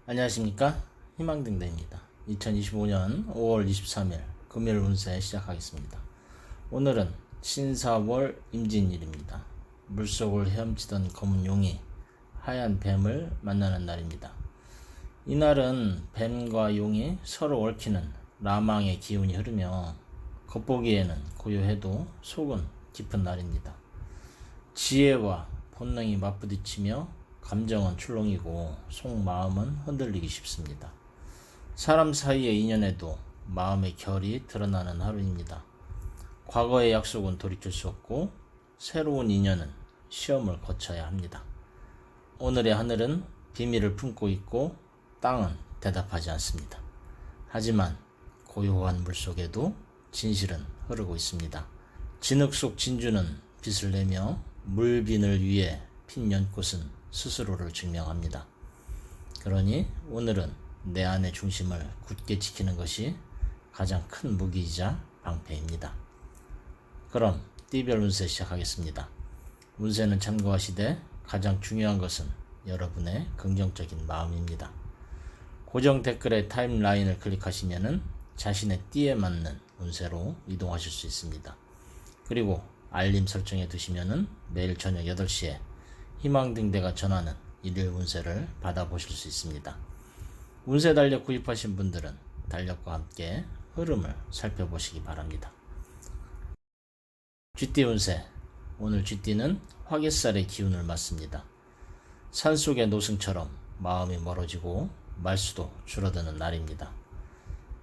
안녕하십니까? 희망등대입니다. 2025년 5월 23일 금요일 운세 시작하겠습니다. 오늘은 신사월 임진일입니다. 물속을 헤엄치던 검은 용이 하얀 뱀을 만나는 날입니다. 이날은 뱀과 용이 서로 얽히는 라망의 기운이 흐르며 겉보기에는 고요해도 속은 깊은 날입니다. 지혜와 본능이 맞부딪히며 감정은 출렁이고 속마음은 흔들리기 쉽습니다. 사람 사이의 인연에도 마음의 결이 드러나는 하루입니다. 과거의 약속은 돌이킬 수 없고 새로운 인연은 시험을 거쳐야 합니다. 오늘의 하늘은 비밀을 품고 있고 땅은 대답하지 않습니다. 하지만 고요한 물속에도 진실은 흐르고 있습니다. 진흙 속 진주는 빛을 내며 물빈을 위해 핀 연꽃은 스스로를 증명합니다. 그러니 오늘은 내 안의 중심을 굳게 지키는 것이 가장 큰 무기이자 방패입니다. 그럼 띠별 운세 시작하겠습니다. 운세는 참고하시되 가장 중요한 것은 여러분의 긍정적인 마음입니다. 고정 댓글의 타임라인을 클릭하시면 자신의 띠에 맞는 운세로 이동하실 수 있습니다. 그리고 알림 설정해 두시면 매일 저녁 8시에 희망등대가 전하는 일일 운세를 받아보실 수 있습니다. 운세 달력 구입하신 분들은 달력과 함께 흐름을 살펴보시기 바랍니다. 쥐띠 운세. 오늘 쥐띠는 화개살의 기운을 맞습니다. 산속의 노승처럼 마음이 멀어지고 말수도 줄어드는 날입니다.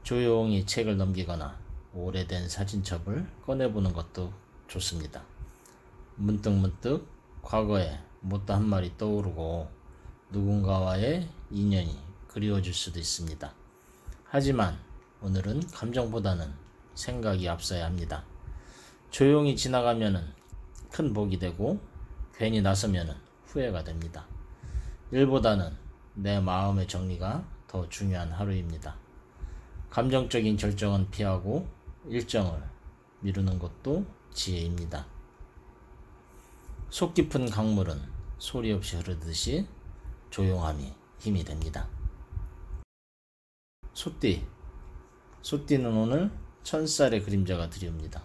조용히 책을 넘기거나 오래된 사진첩을 꺼내보는 것도 좋습니다. 문득문득 과거에 못다 한 말이 떠오르고 누군가와의 인연이 그리워질 수도 있습니다. 하지만 오늘은 감정보다는 생각이 앞서야 합니다. 조용히 지나가면은 큰 복이 되고 괜히 나서면은 후회가 됩니다. 일보다는 내 마음의 정리가 더 중요한 하루입니다. 감정적인 결정은 피하고 일정을 미루는 것도 지혜입니다. 속 깊은 강물은 소리 없이 흐르듯이 조용함이 힘이 됩니다. 소띠. 소띠는 오늘 천살의 그림자가 드리웁니다.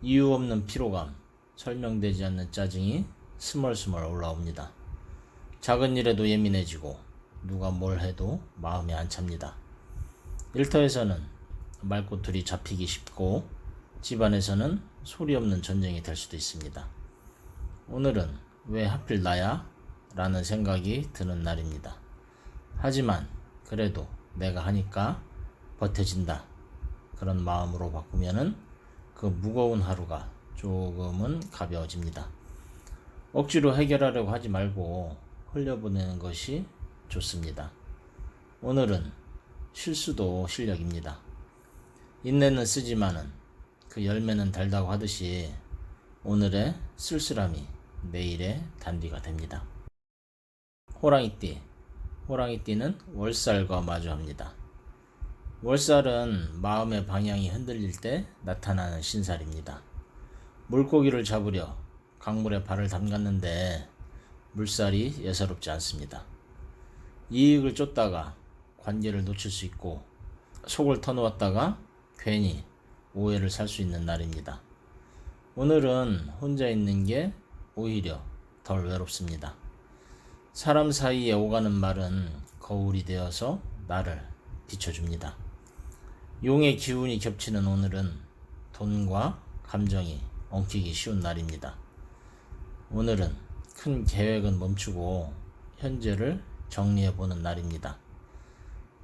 이유 없는 피로감, 설명되지 않는 짜증이 스멀스멀 올라옵니다. 작은 일에도 예민해지고 누가 뭘 해도 마음이 안 찹니다. 일터에서는 말꼬투리 잡히기 쉽고 집안에서는 소리 없는 전쟁이 될 수도 있습니다. 오늘은 왜 하필 나야? 라는 생각이 드는 날입니다. 하지만 그래도 내가 하니까 버텨진다. 그런 마음으로 바꾸면은 그 무거운 하루가 조금은 가벼워집니다. 억지로 해결하려고 하지 말고 흘려보내는 것이 좋습니다. 오늘은 실수도 실력입니다. 인내는 쓰지만은 그 열매는 달다고 하듯이 오늘의 쓸쓸함이 내일의 단비가 됩니다. 호랑이띠. 호랑이띠는 월살과 마주합니다. 월살은 마음의 방향이 흔들릴 때 나타나는 신살입니다. 물고기를 잡으려 강물에 발을 담갔는데 물살이 예사롭지 않습니다. 이익을 쫓다가 관계를 놓칠 수 있고 속을 터놓았다가 괜히 오해를 살 수 있는 날입니다. 오늘은 혼자 있는 게 오히려 덜 외롭습니다. 사람 사이에 오가는 말은 거울이 되어서 나를 비춰줍니다. 용의 기운이 겹치는 오늘은 돈과 감정이 엉키기 쉬운 날입니다. 오늘은 큰 계획은 멈추고 현재를 정리해보는 날입니다.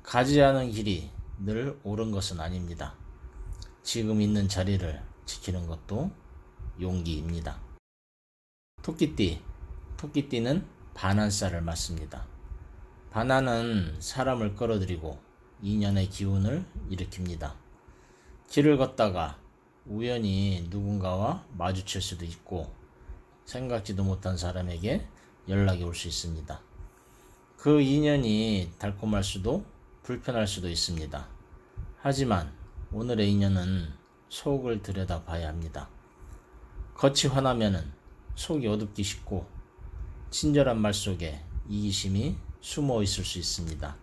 가지 않은 길이 늘 옳은 것은 아닙니다. 지금 있는 자리를 지키는 것도 용기입니다. 토끼띠. 토끼띠는 반한살을 맞습니다. 반한은 사람을 끌어들이고 인연의 기운을 일으킵니다. 길을 걷다가 우연히 누군가와 마주칠 수도 있고 생각지도 못한 사람에게 연락이 올 수 있습니다. 그 인연이 달콤할 수도 불편할 수도 있습니다. 하지만 오늘의 인연은 속을 들여다봐야 합니다. 겉이 환하면은 속이 어둡기 쉽고 친절한 말 속에 이기심이 숨어 있을 수 있습니다.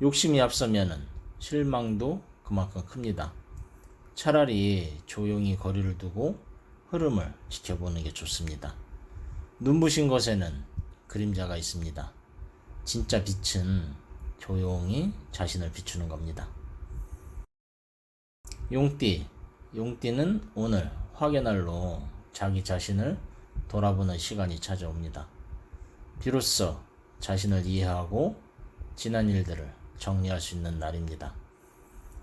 욕심이 앞서면은 실망도 그만큼 큽니다. 차라리 조용히 거리를 두고 흐름을 지켜보는 게 좋습니다. 눈부신 것에는 그림자가 있습니다. 진짜 빛은 조용히 자신을 비추는 겁니다. 용띠, 용띠는 오늘 화의 날로 자기 자신을 돌아보는 시간이 찾아옵니다. 비로소 자신을 이해하고 지난 일들을 정리할 수 있는 날입니다.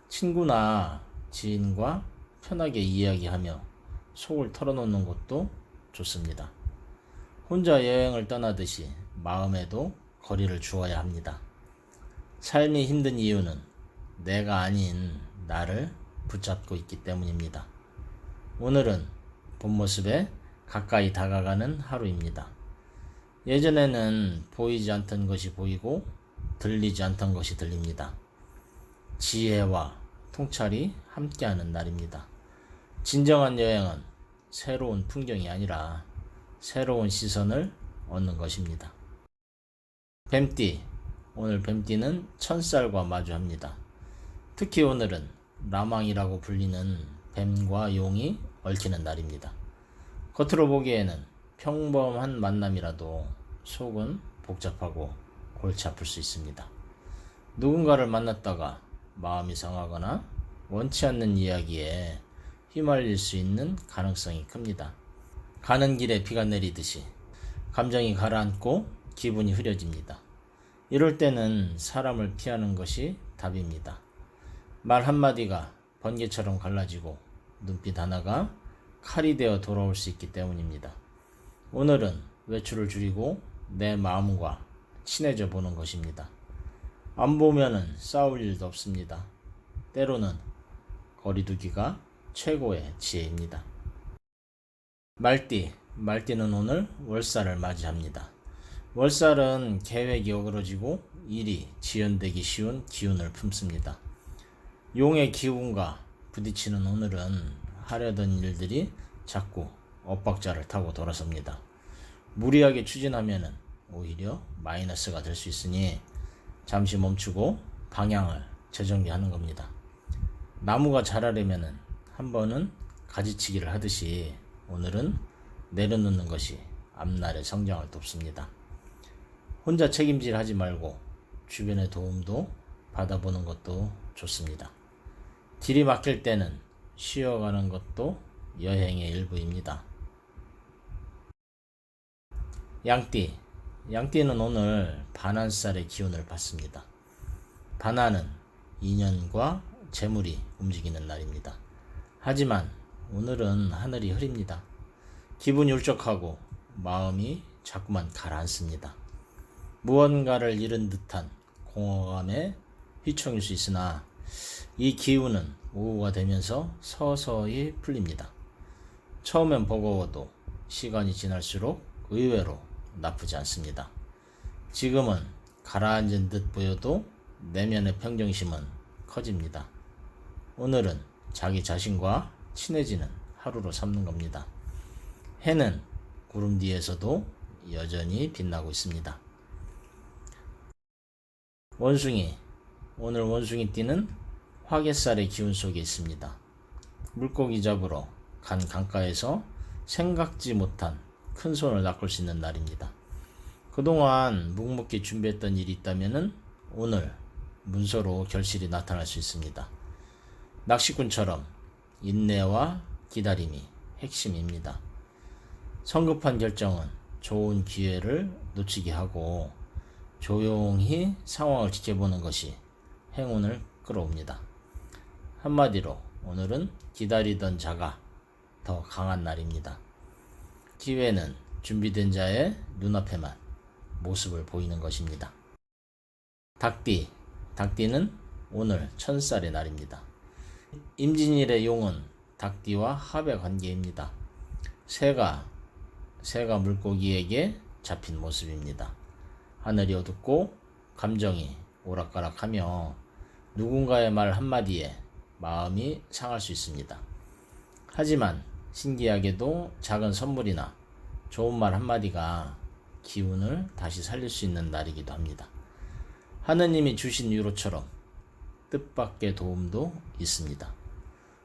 친구나 지인과 편하게 이야기하며 속을 털어놓는 것도 좋습니다. 혼자 여행을 떠나듯이 마음에도 거리를 주어야 합니다. 삶이 힘든 이유는 내가 아닌 나를 붙잡고 있기 때문입니다. 오늘은 본 모습에 가까이 다가가는 하루입니다. 예전에는 보이지 않던 것이 보이고 들리지 않던 것이 들립니다. 지혜와 통찰이 함께하는 날입니다. 진정한 여행은 새로운 풍경이 아니라 새로운 시선을 얻는 것입니다. 뱀띠, 오늘 뱀띠는 천살과 마주합니다. 특히 오늘은 라망이라고 불리는 뱀과 용이 얽히는 날입니다. 겉으로 보기에는 평범한 만남이라도 속은 복잡하고 골치 아플 수 있습니다. 누군가를 만났다가 마음이 상하거나 원치 않는 이야기에 휘말릴 수 있는 가능성이 큽니다. 가는 길에 비가 내리듯이 감정이 가라앉고 기분이 흐려집니다. 이럴 때는 사람을 피하는 것이 답입니다. 말 한마디가 번개처럼 갈라지고 눈빛 하나가 칼이 되어 돌아올 수 있기 때문입니다. 오늘은 외출을 줄이고 내 마음과 친해져 보는 것입니다. 안 보면은 싸울 일도 없습니다. 때로는 거리두기가 최고의 지혜입니다. 말띠는 오늘 월살을 맞이합니다. 월살은 계획이 어그러지고 일이 지연되기 쉬운 기운을 품습니다. 용의 기운과 부딪히는 오늘은 하려던 일들이 자꾸 엇박자를 타고 돌아섭니다. 무리하게 추진하면 오히려 마이너스가 될 수 있으니 잠시 멈추고 방향을 재정비하는 겁니다. 나무가 자라려면 한 번은 가지치기를 하듯이 오늘은 내려놓는 것이 앞날의 성장을 돕습니다. 혼자 책임질 하지 말고 주변의 도움도 받아보는 것도 좋습니다. 길이 막힐 때는 쉬어가는 것도 여행의 일부입니다. 양띠는 오늘 반환살의 기운을 받습니다. 반환은 인연과 재물이 움직이는 날입니다. 하지만 오늘은 하늘이 흐립니다. 기분이 울적하고 마음이 자꾸만 가라앉습니다. 무언가를 잃은 듯한 공허감에 휘청일 수 있으나 이 기운은 오후가 되면서 서서히 풀립니다. 처음엔 버거워도 시간이 지날수록 의외로 나쁘지 않습니다. 지금은 가라앉은 듯 보여도 내면의 평정심은 커집니다. 오늘은 자기 자신과 친해지는 하루로 삼는 겁니다. 해는 구름 뒤에서도 여전히 빛나고 있습니다. 오늘 원숭이띠는 화개살의 기운 속에 있습니다. 물고기 잡으러 간 강가에서 생각지 못한 큰 손을 낚을 수 있는 날입니다. 그동안 묵묵히 준비했던 일이 있다면 오늘 문서로 결실이 나타날 수 있습니다. 낚시꾼처럼 인내와 기다림이 핵심입니다. 성급한 결정은 좋은 기회를 놓치게 하고 조용히 상황을 지켜보는 것이 행운을 끌어옵니다. 한마디로 오늘은 기다리던 자가 더 강한 날입니다. 기회는 준비된 자의 눈앞에만 모습을 보이는 것입니다. 닭띠는 오늘 천살의 날입니다. 임진일의 용은 닭띠와 합의 관계입니다. 새가 물고기에게 잡힌 모습입니다. 하늘이 어둡고 감정이 오락가락하며 누군가의 말 한마디에 마음이 상할 수 있습니다. 하지만 신기하게도 작은 선물이나 좋은 말 한마디가 기운을 다시 살릴 수 있는 날이기도 합니다. 하느님이 주신 위로처럼 뜻밖의 도움도 있습니다.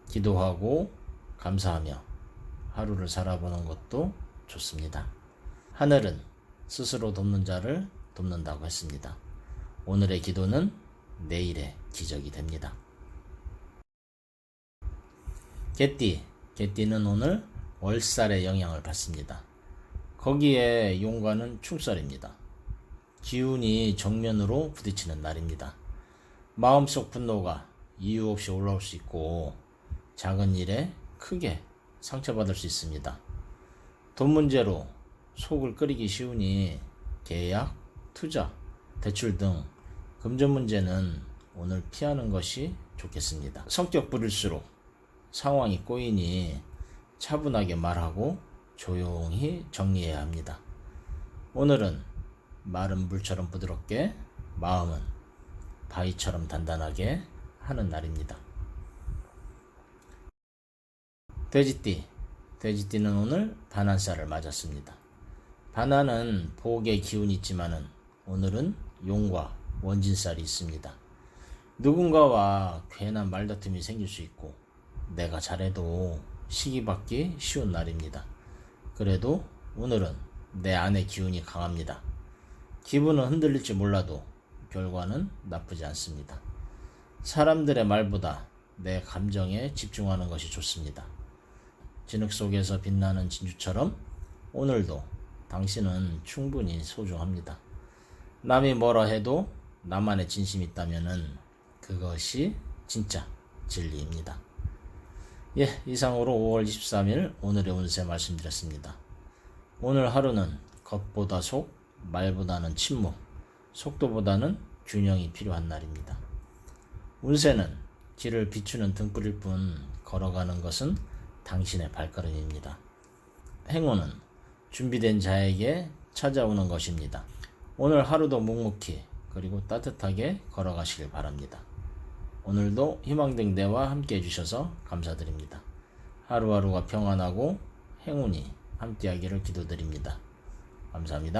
기도하고 감사하며 하루를 살아보는 것도 좋습니다. 하늘은 스스로 돕는 자를 돕는다고 했습니다. 오늘의 기도는 내일의 기적이 됩니다. 개띠는 오늘 월살의 영향을 받습니다. 거기에 용과는 충살입니다. 기운이 정면으로 부딪히는 날입니다. 마음속 분노가 이유 없이 올라올 수 있고 작은 일에 크게 상처받을 수 있습니다. 돈 문제로 속을 끓이기 쉬우니 계약, 투자, 대출 등 금전 문제는 오늘 피하는 것이 좋겠습니다. 성격 부릴수록 상황이 꼬이니 차분하게 말하고 조용히 정리해야 합니다. 오늘은 마른 물처럼 부드럽게, 마음은 바위처럼 단단하게 하는 날입니다. 돼지띠는 오늘 반환살을 맞았습니다. 반환은 복의 기운이 있지만은 오늘은 용과 원진살이 있습니다. 누군가와 괜한 말다툼이 생길 수 있고 내가 잘해도 시기받기 쉬운 날입니다. 그래도 오늘은 내 안의 기운이 강합니다. 기분은 흔들릴지 몰라도 결과는 나쁘지 않습니다. 사람들의 말보다 내 감정에 집중하는 것이 좋습니다. 진흙 속에서 빛나는 진주처럼 오늘도 당신은 충분히 소중합니다. 남이 뭐라 해도 나만의 진심이 있다면은 그것이 진짜 진리입니다. 이상으로 5월 23일 오늘의 운세 말씀드렸습니다. 오늘 하루는 겉보다 속, 말보다는 침묵, 속도보다는 균형이 필요한 날입니다. 운세는 길을 비추는 등불일 뿐 걸어가는 것은 당신의 발걸음입니다. 행운은 준비된 자에게 찾아오는 것입니다. 오늘 하루도 묵묵히 그리고 따뜻하게 걸어가시길 바랍니다. 오늘도 희망등 내와 함께 해주셔서 감사드립니다. 하루하루가 평안하고 행운이 함께하기를 기도드립니다. 감사합니다.